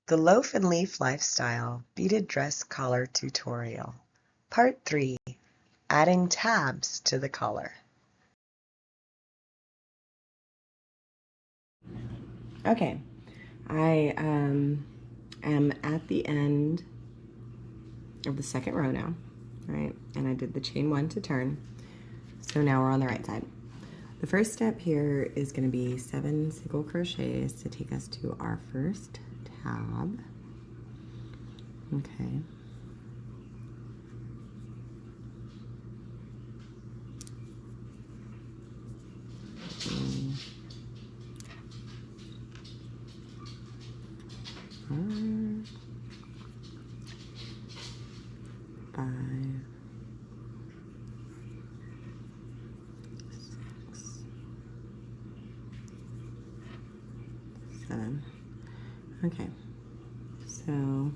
The Loaf and Leaf Lifestyle Beaded Dress Collar Tutorial. Part 3. Adding tabs to the collar. Okay, I am at the end of the second row now, right? And I did the chain 1 to turn. So now we're on the right side. The first step here is going to be 7 single crochets to take us to our first tab. Okay. Four, 5, 6, 7. Okay, so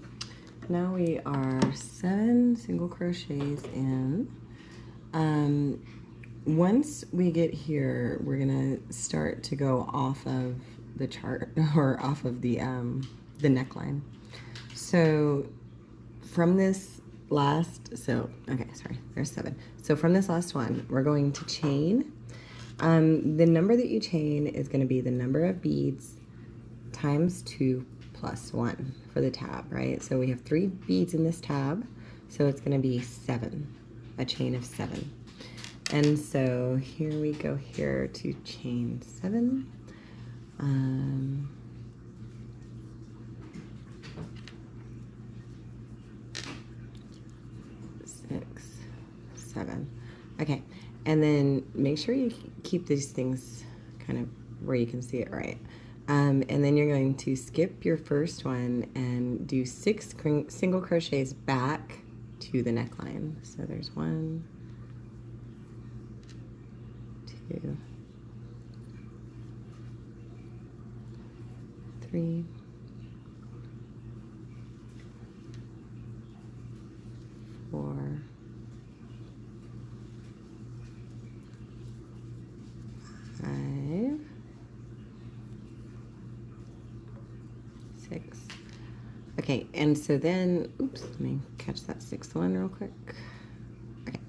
now we are 7 single crochets in. Once we get here, we're gonna start to go off of the chart or off of the neckline. So from this last, there's 7. So from this last one, we're going to chain. The number that you chain is going to be the number of beads times 2 plus 1 for the tab, right? So we have 3 beads in this tab, so it's going to be 7, a chain of 7. And so here we go here to chain 7. 6, 7. Okay, and then make sure you keep these things kind of where you can see it right. And then you're going to skip your first one and do 6 single crochets back to the neckline. So there's 1, 2, 3, 4, 5, 6. Okay, and so then, oops, let me catch that 6th one real quick. Okay.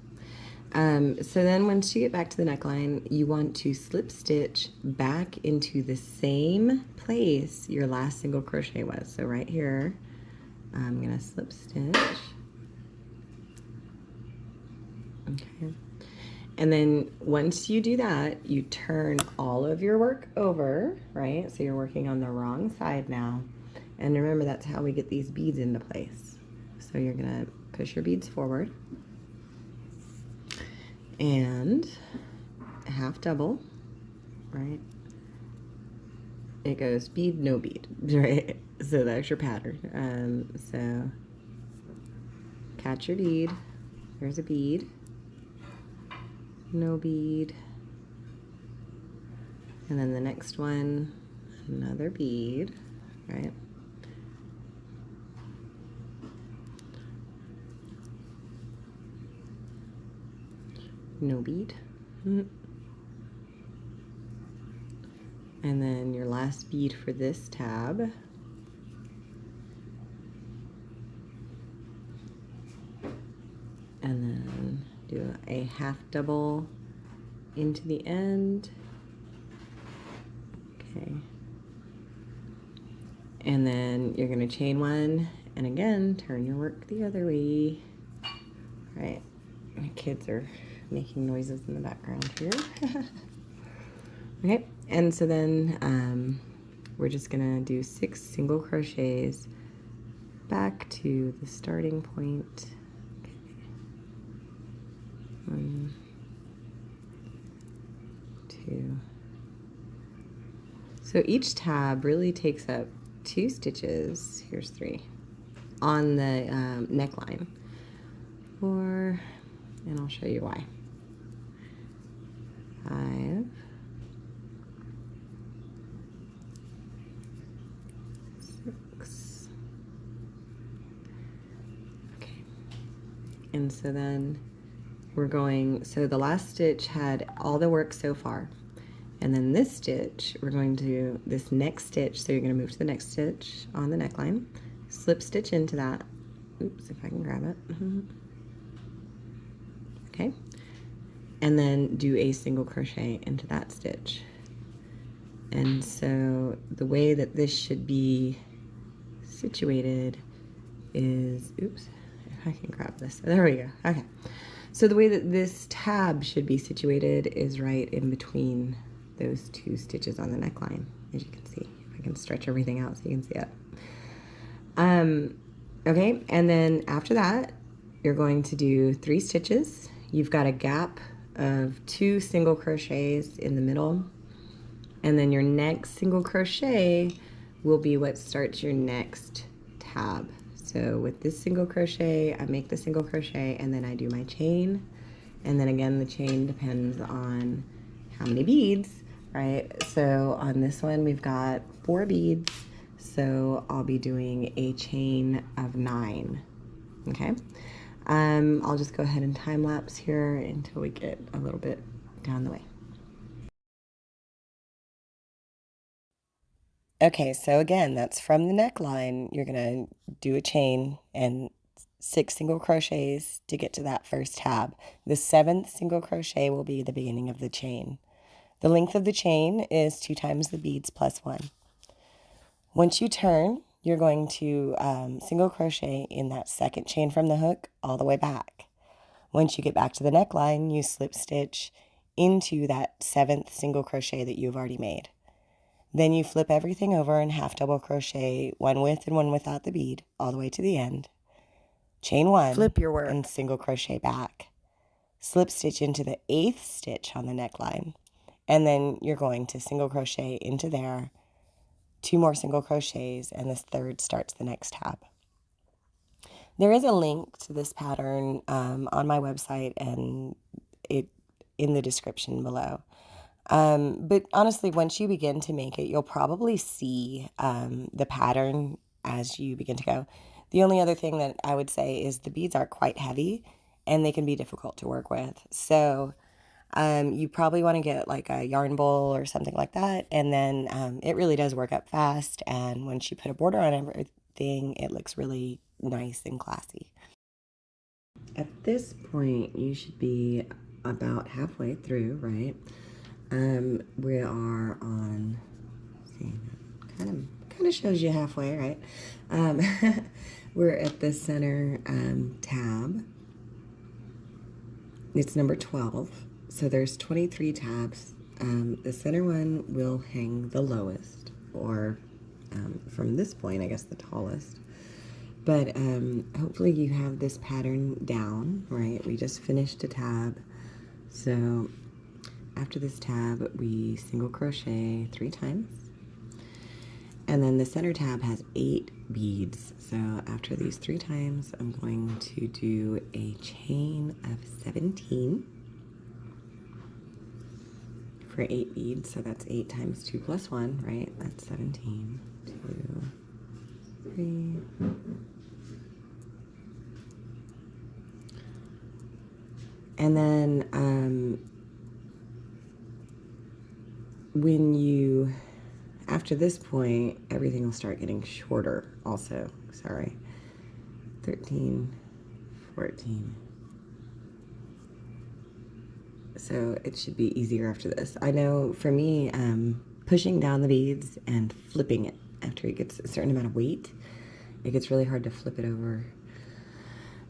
So then once you get back to the neckline, you want to slip stitch back into the same place your last single crochet was. So right here, I'm gonna slip stitch. Okay. And then once you do that, you turn all of your work over, right? So you're working on the wrong side now. And remember, that's how we get these beads into place. So you're gonna push your beads forward and half double, right? It goes bead, no bead, right? So that's your pattern. So catch your bead, there's a bead, no bead, and then the next one, another bead, right? No bead. And then your last bead for this tab. And then do a half double into the end. Okay. And then you're going to chain 1 and again turn your work the other way. All right. My kids are making noises in the background here. Okay, and so then we're just gonna do 6 single crochets back to the starting point. Okay. 1, 2. So each tab really takes up 2 stitches. Here's 3 on the neckline. 4, and I'll show you why. 5, 6. Okay. And so then we're going, so the last stitch had all the work so far. And then this stitch, we're going to, this next stitch, so you're going to move to the next stitch on the neckline, slip stitch into that. Oops, if I can grab it. Okay. And then do a single crochet into that stitch. And so the way that this should be situated is, oops, if I can grab this. There we go. Okay. So the way that this tab should be situated is right in between those two stitches on the neckline, as you can see. If I can stretch everything out so you can see it. Okay, and then after that, you're going to do 3 stitches. You've got a gap of 2 single crochets in the middle, and then your next single crochet will be what starts your next tab. So with this single crochet, I make the single crochet and then I do my chain. And then again, the chain depends on how many beads, right? So on this one, we've got 4 beads. So I'll be doing a chain of 9, okay? I'll just go ahead and time lapse here until we get a little bit down the way. Okay, so again, that's from the neckline. You're gonna do a chain and 6 single crochets to get to that first tab. The 7th single crochet will be the beginning of the chain. The length of the chain is 2 times the beads plus 1. Once you turn, you're going to single crochet in that second chain from the hook all the way back. Once you get back to the neckline, you slip stitch into that 7th single crochet that you've already made. Then you flip everything over and half double crochet one with and one without the bead all the way to the end. Chain 1, flip your work, and single crochet back. Slip stitch into the 8th stitch on the neckline, and then you're going to single crochet into there, 2 more single crochets, and this 3rd starts the next tab. There is a link to this pattern on my website and it in the description below. But honestly, once you begin to make it, you'll probably see the pattern as you begin to go. The only other thing that I would say is the beads are quite heavy and they can be difficult to work with. So you probably want to get like a yarn bowl or something like that. And then it really does work up fast. And once you put a border on everything, it looks really nice and classy. At this point, you should be about halfway through, right? We are on, see, kind of shows you halfway, right? We're at the center tab. It's number 12. So there's 23 tabs. The center one will hang the lowest, or from this point, I guess the tallest. But hopefully you have this pattern down, right? We just finished a tab. So after this tab, we single crochet 3 times. And then the center tab has 8 beads. So after these 3 times, I'm going to do a chain of 17 for 8 beads. So that's 8 times 2 plus 1, right? That's 17. 2, 3. And then when you, after this point, everything will start getting shorter also. Sorry. 13, 14. So it should be easier after this. I know for me, pushing down the beads and flipping it after it gets a certain amount of weight, it gets really hard to flip it over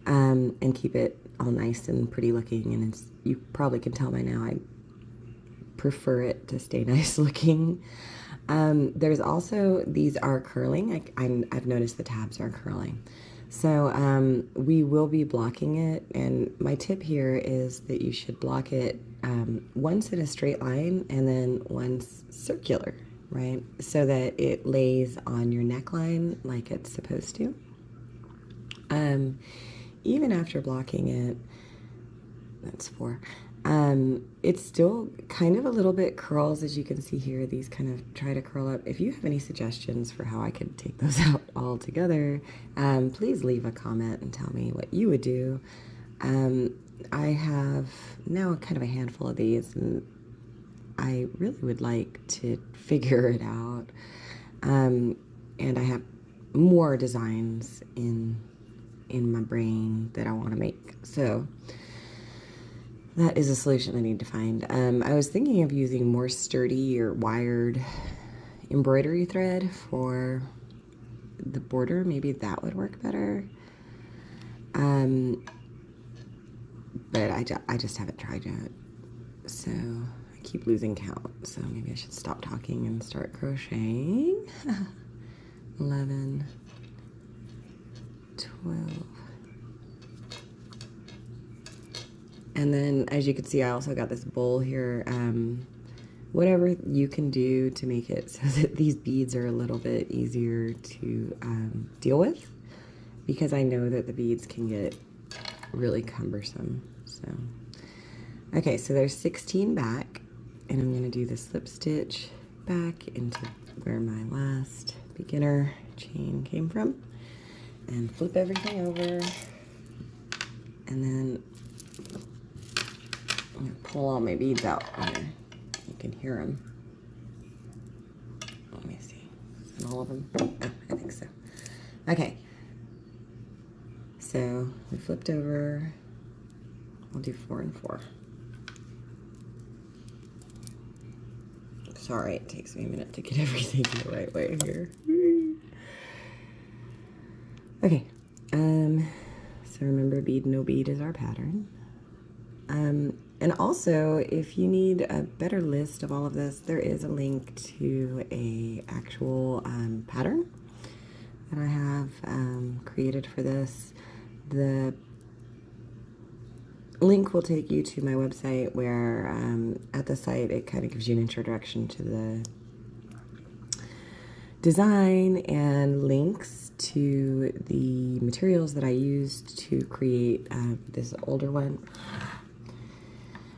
and keep it all nice and pretty looking. And it's, you probably can tell by now, I prefer it to stay nice looking. There's also, these are curling. I've noticed the tabs are curling. So we will be blocking it, and my tip here is that you should block it once in a straight line and then once circular, right? So that it lays on your neckline like it's supposed to. Even after blocking it, that's 4. It's still kind of a little bit curls, as you can see here. These kind of try to curl up. If you have any suggestions for how I could take those out all together, please leave a comment and tell me what you would do. I have now kind of a handful of these, and I really would like to figure it out. And I have more designs in my brain that I want to make. So that is a solution I need to find. I was thinking of using more sturdy or wired embroidery thread for the border. Maybe that would work better. But I just haven't tried yet. So I keep losing count. So maybe I should stop talking and start crocheting. 11, 12. And then, as you can see, I also got this bowl here. Whatever you can do to make it so that these beads are a little bit easier to deal with, because I know that the beads can get really cumbersome. So, okay, so there's 16 back, and I'm going to do the slip stitch back into where my last beginner chain came from, and flip everything over, and then I'm going to pull all my beads out here. You can hear them. Let me see. Is that all of them? Oh, I think so. Okay. So we flipped over. I'll do 4 and 4. Sorry, it takes me a minute to get everything the right way here. Okay. So remember, bead no bead is our pattern. And also, if you need a better list of all of this, there is a link to a actual pattern that I have created for this. The link will take you to my website, where at the site it kind of gives you an introduction to the design and links to the materials that I used to create this older one.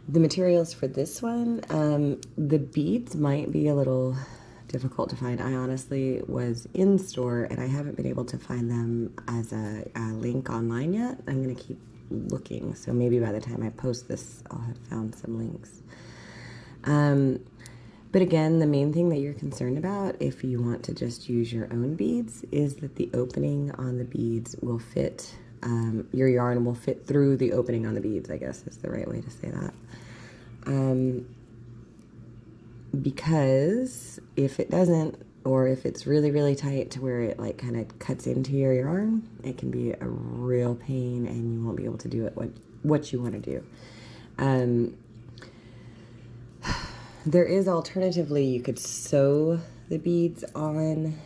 The materials for this one, the beads might be a little difficult to find. I honestly was in store and I haven't been able to find them as a link online yet. I'm going to keep looking, so maybe by the time I post this, I'll have found some links. But again, the main thing that you're concerned about, if you want to just use your own beads, is that the opening on the beads will fit, your yarn will fit through the opening on the beads, I guess is the right way to say that. Because if it doesn't, or if it's really, really tight to where it like kind of cuts into your yarn, it can be a real pain and you won't be able to do it what you want to do. There is alternatively, you could sew the beads on.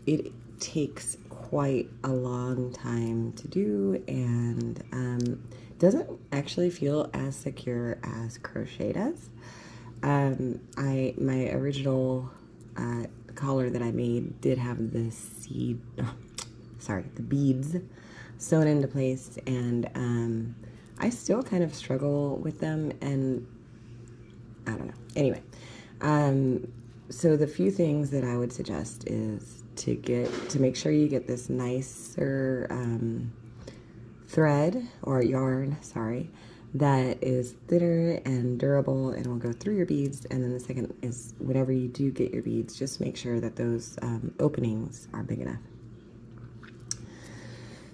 It takes quite a long time to do, and doesn't actually feel as secure as crochet does. My original collar that I made did have the the beads sewn into place, and I still kind of struggle with them, and I don't know. Anyway, so the few things that I would suggest is to make sure you get this nicer thread or yarn, sorry, that is thinner and durable and will go through your beads. And then the second is, whenever you do get your beads, just make sure that those openings are big enough.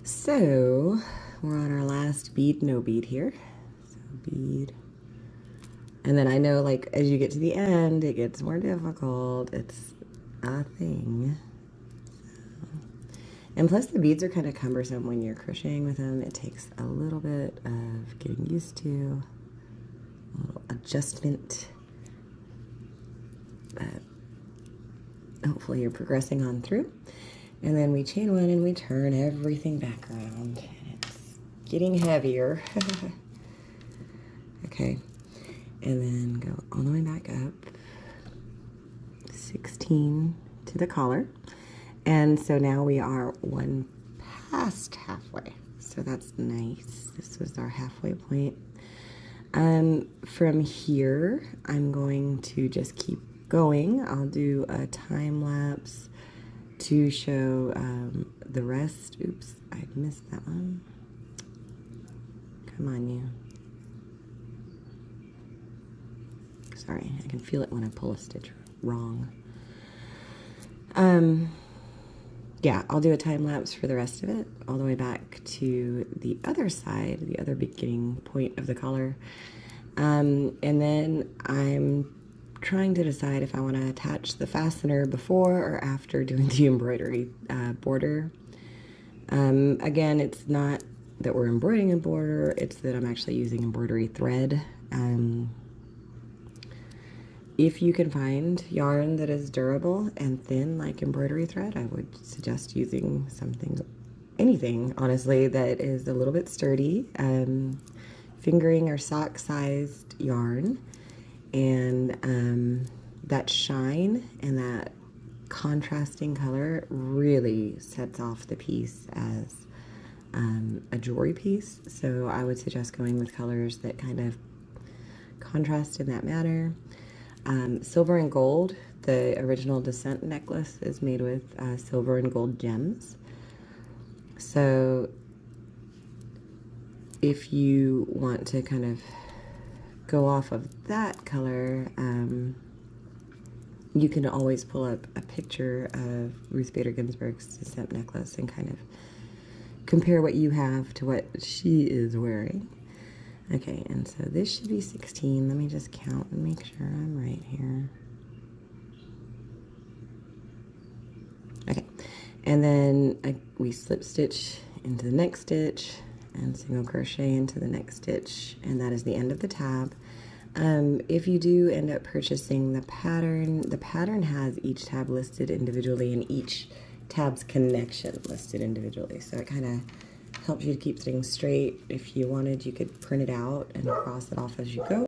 So we're on our last bead, no bead here. So bead. And then I know, like, as you get to the end, it gets more difficult. It's a thing. And plus the beads are kind of cumbersome when you're crocheting with them. It takes a little bit of getting used to, a little adjustment. But hopefully you're progressing on through. And then we chain one and we turn everything back around. And it's getting heavier. Okay. And then go all the way back up. 16 to the collar. And so now we are one past halfway. So that's nice. This was our halfway point. From here, I'm going to just keep going. I'll do a time lapse to show the rest. Oops, I missed that one. Come on, you. Sorry, I can feel it when I pull a stitch wrong. Yeah, I'll do a time lapse for the rest of it, all the way back to the other side, the other beginning point of the collar. And then I'm trying to decide if I want to attach the fastener before or after doing the embroidery border. Again, it's not that we're embroidering a border, it's that I'm actually using embroidery thread. If you can find yarn that is durable and thin like embroidery thread, I would suggest using anything, honestly, that is a little bit sturdy. Fingering or sock-sized yarn, and that shine and that contrasting color really sets off the piece as a jewelry piece. So I would suggest going with colors that kind of contrast in that manner. Silver and gold, the original Descent necklace is made with silver and gold gems. So if you want to kind of go off of that color, you can always pull up a picture of Ruth Bader Ginsburg's Descent necklace and kind of compare what you have to what she is wearing. Okay, and so this should be 16. Let me just count and make sure I'm right here. Okay, and then we slip stitch into the next stitch and single crochet into the next stitch, and that is the end of the tab. If you do end up purchasing the pattern has each tab listed individually and each tab's connection listed individually, so it kind of helps you to keep things straight. If you wanted, you could print it out and cross it off as you go.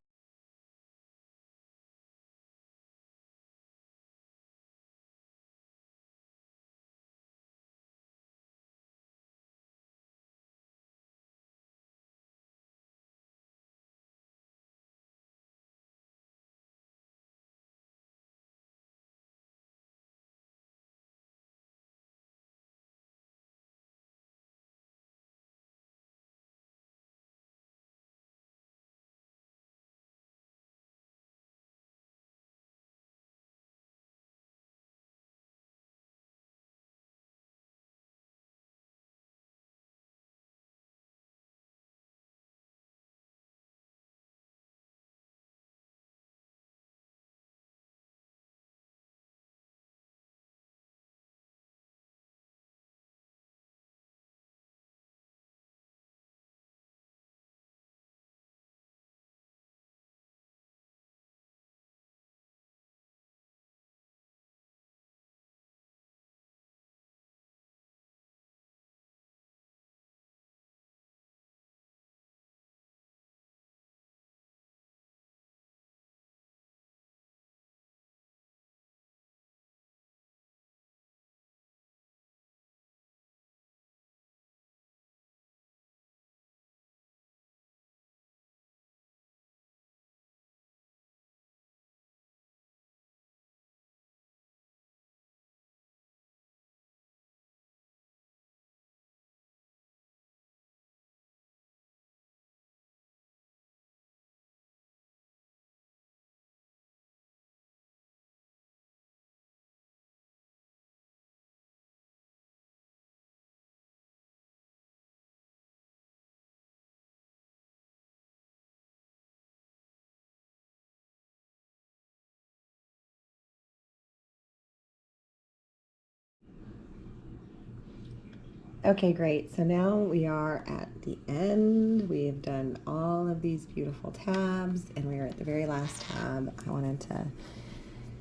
Okay, great. So now we are at the end. We have done all of these beautiful tabs, and we are at the very last tab. I wanted to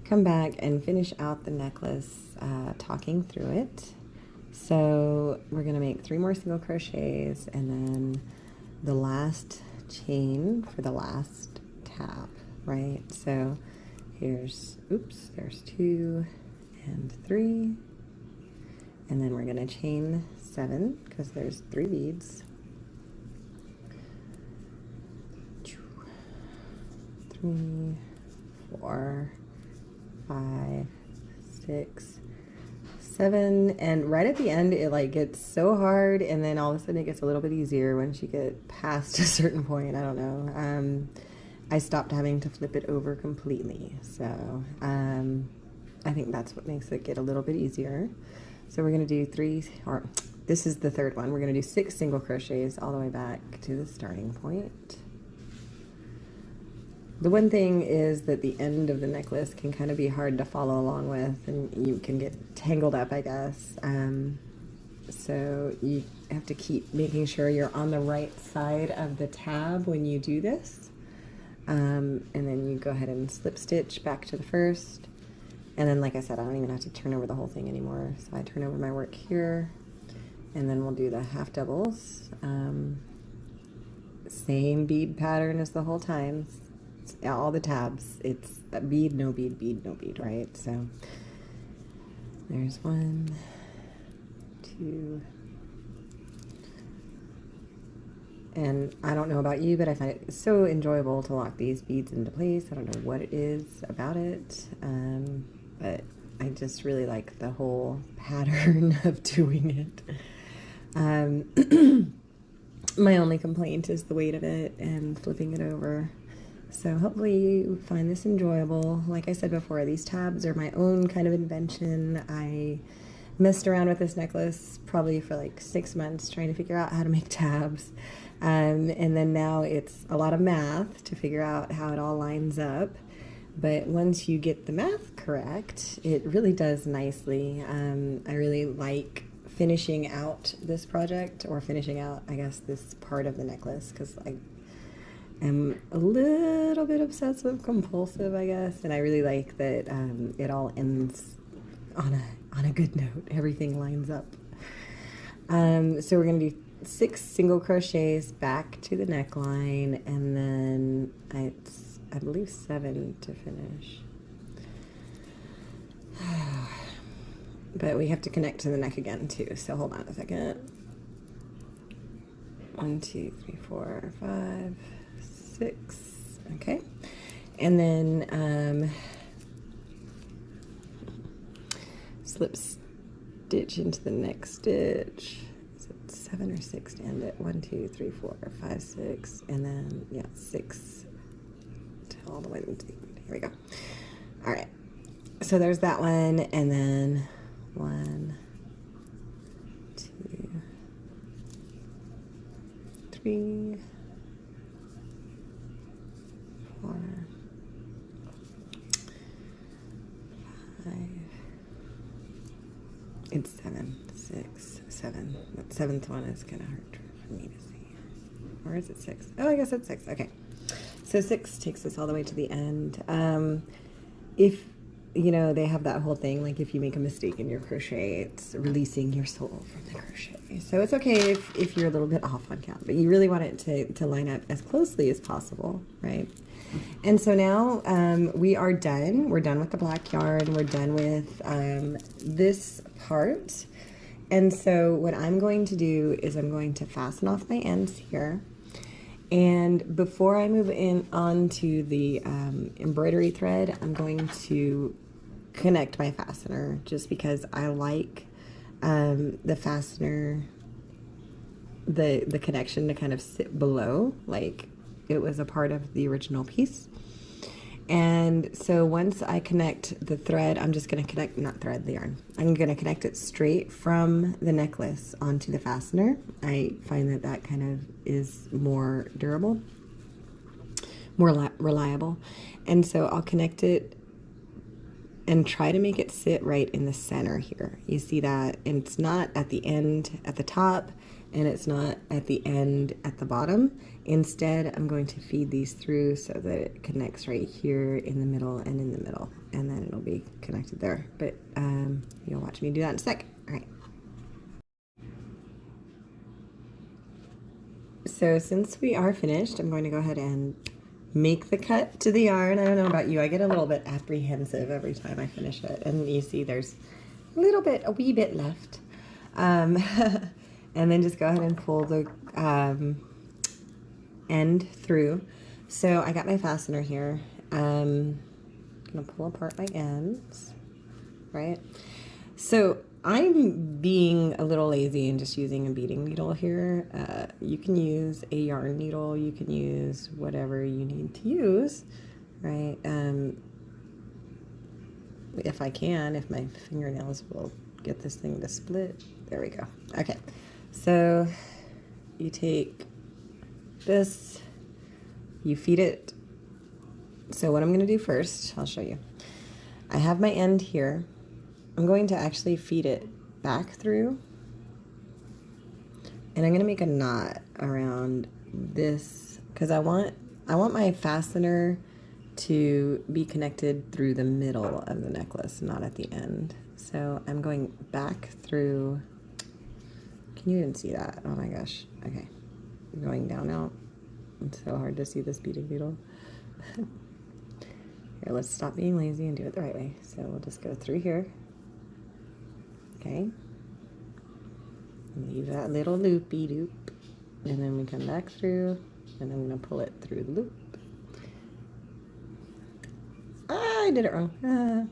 come back and finish out the necklace, talking through it. So we're going to make 3 more single crochets and then the last chain for the last tab, right? So there's 2 and 3, and then we're going to chain 7 because there's 3 beads. 2, 3, 4, 5, 6, 7, and right at the end it like gets so hard, and then all of a sudden it gets a little bit easier once you get past a certain point. I don't know. I stopped having to flip it over completely. So I think that's what makes it get a little bit easier. So we're going to do this is the third one. We're going to do 6 single crochets all the way back to the starting point. The one thing is that the end of the necklace can kind of be hard to follow along with, and you can get tangled up, I guess. So you have to keep making sure you're on the right side of the tab when you do this. And then you go ahead and slip stitch back to the first. And then, like I said, I don't even have to turn over the whole thing anymore. So I turn over my work here, and then we'll do the half doubles. Same bead pattern as the whole time. All the tabs. It's a bead, no bead, bead, no bead, right? So there's 1, 2. And I don't know about you, but I find it so enjoyable to lock these beads into place. I don't know what it is about it, but I just really like the whole pattern of doing it. My only complaint is the weight of it and flipping it over. So hopefully you find this enjoyable. Like I said before, these tabs are my own kind of invention. I messed around with this necklace probably for like 6 months trying to figure out how to make tabs. And then now it's a lot of math to figure out how it all lines up. But once you get the math correct, it really does nicely. I really like finishing out this project, or finishing out, I guess, this part of the necklace, because I am a little bit obsessive compulsive, I guess, and I really like that it all ends on a good note. Everything lines up. So we're going to do 6 single crochets back to the neckline, and then it's, I believe, 7 to finish. But we have to connect to the neck again too, so hold on a second. 1, 2, 3, 4, 5, 6. Okay, and then slip stitch into the next stitch. Is it 7 or 6 to end it? 1, 2, 3, 4, 5, 6, and then yeah, 6 to all the way to the end. Here we go. All right, so there's that one, and then 1, 2, 3, 4, 5. It's 7, 6, 7. That 7th one is kind of hard for me to see. Or is it 6? Oh, I guess it's 6. Okay. So 6 takes us all the way to the end. If, you know, they have that whole thing, like if you make a mistake in your crochet, it's releasing your soul from the crochet. So it's okay if you're a little bit off on count, but you really want it to line up as closely as possible, right? And so now we are done. We're done with the black yarn. We're done with this part. And so what I'm going to do is I'm going to fasten off my ends here. And before I move in onto the embroidery thread, I'm going to connect my fastener, just because I like the fastener, the connection to kind of sit below, like it was a part of the original piece. And so once I connect the thread, I'm just going to connect, not thread, the yarn. I'm going to connect it straight from the necklace onto the fastener. I find that that kind of is more durable, more reliable. And so I'll connect it and try to make it sit right in the center here. You see that? And it's not at the end at the top, and it's not at the end at the bottom. Instead, I'm going to feed these through so that it connects right here in the middle and in the middle, and then it'll be connected there. But you'll watch me do that in a sec. All right. So since we are finished, I'm going to go ahead and make the cut to the yarn. I don't know about you, I get a little bit apprehensive every time I finish it. And you see there's a wee bit left. And then just go ahead and pull the end through. So I got my fastener here. I'm gonna pull apart my ends, right? So I'm being a little lazy and just using a beading needle here. You can use a yarn needle, you can use whatever you need to use, right? If I can, if my fingernails will get this thing to split. There we go. Okay, so you take this, you feed it. So what I'm going to do first, I'll show you. I have my end here. I'm going to actually feed it back through, and I'm going to make a knot around this because I want my fastener to be connected through the middle of the necklace, not at the end. So I'm going back through. Can you even see that? Oh my gosh. Okay. I'm going down now. It's so hard to see this beading needle. Here, let's stop being lazy and do it the right way. So we'll just go through here. Okay. Leave that little loopy loop. And then we come back through, and I'm going to pull it through the loop. Ah, I did it wrong. Ah.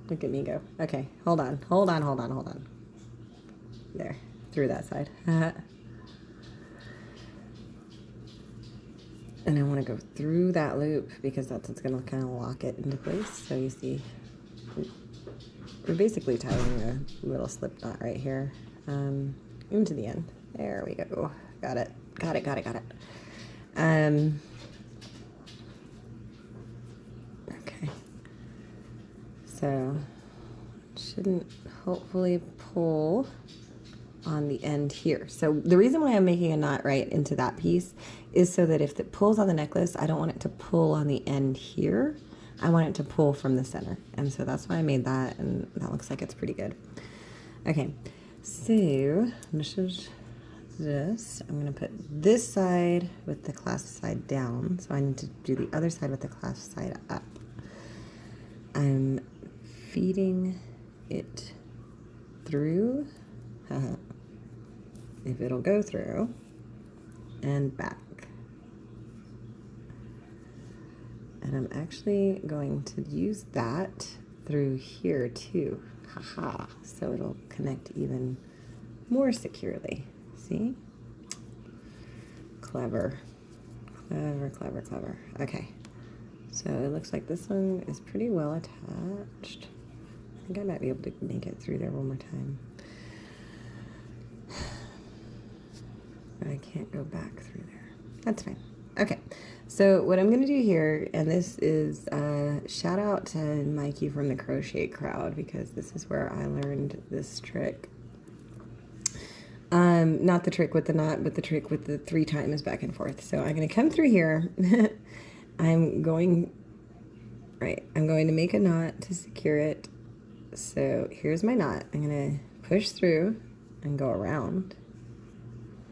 Look at me go. Okay, hold on. There, through that side. And I want to go through that loop because that's what's going to kind of lock it into place. So you see, we're basically tying a little slip knot right here into the end. There we go. Got it. Okay. So it shouldn't hopefully pull on the end here. So the reason why I'm making a knot right into that piece is so that if it pulls on the necklace, I don't want it to pull on the end here. I want it to pull from the center. And so that's why I made that, and that looks like it's pretty good. Okay, so this is this. I'm gonna put this side with the clasp side down. So I need to do the other side with the clasp side up. I'm feeding it through, if it'll go through, and back. And I'm actually going to use that through here too. Haha. So it'll connect even more securely. See? Clever. Okay. So it looks like this one is pretty well attached. I think I might be able to make it through there one more time. But I can't go back through there. That's fine. Okay, so what I'm going to do here, and this is shout out to Mikey from the Crochet Crowd, because this is where I learned this trick. Not the trick with the knot, but the trick with the 3 times back and forth. So I'm going to come through here. I'm going to make a knot to secure it. So here's my knot. I'm going to push through and go around,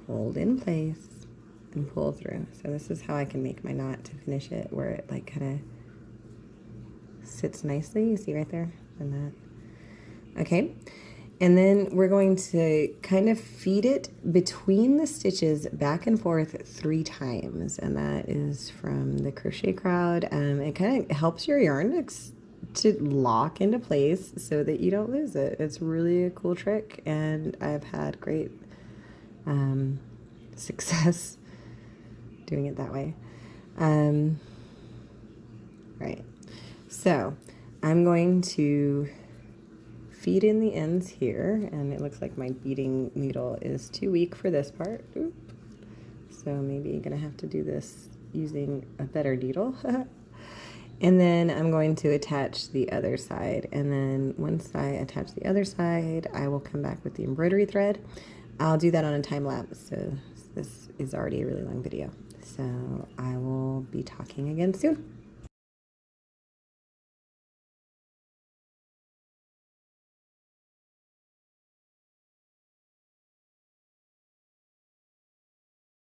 hold in place, and pull through. So this is how I can make my knot to finish it, where it like kind of sits nicely. You see right there? And that. Okay. And then we're going to kind of feed it between the stitches back and forth 3 times. And that is from the Crochet Crowd. It kind of helps your yarn to lock into place so that you don't lose it. It's really a cool trick, and I've had great success doing it that way. Right. So I'm going to feed in the ends here, and it looks like my beading needle is too weak for this part. Oop. So maybe you're gonna have to do this using a better needle. And then I'm going to attach the other side, and then once I attach the other side, I will come back with the embroidery thread. I'll do that on a time lapse, so this is already a really long video. So I will be talking again soon.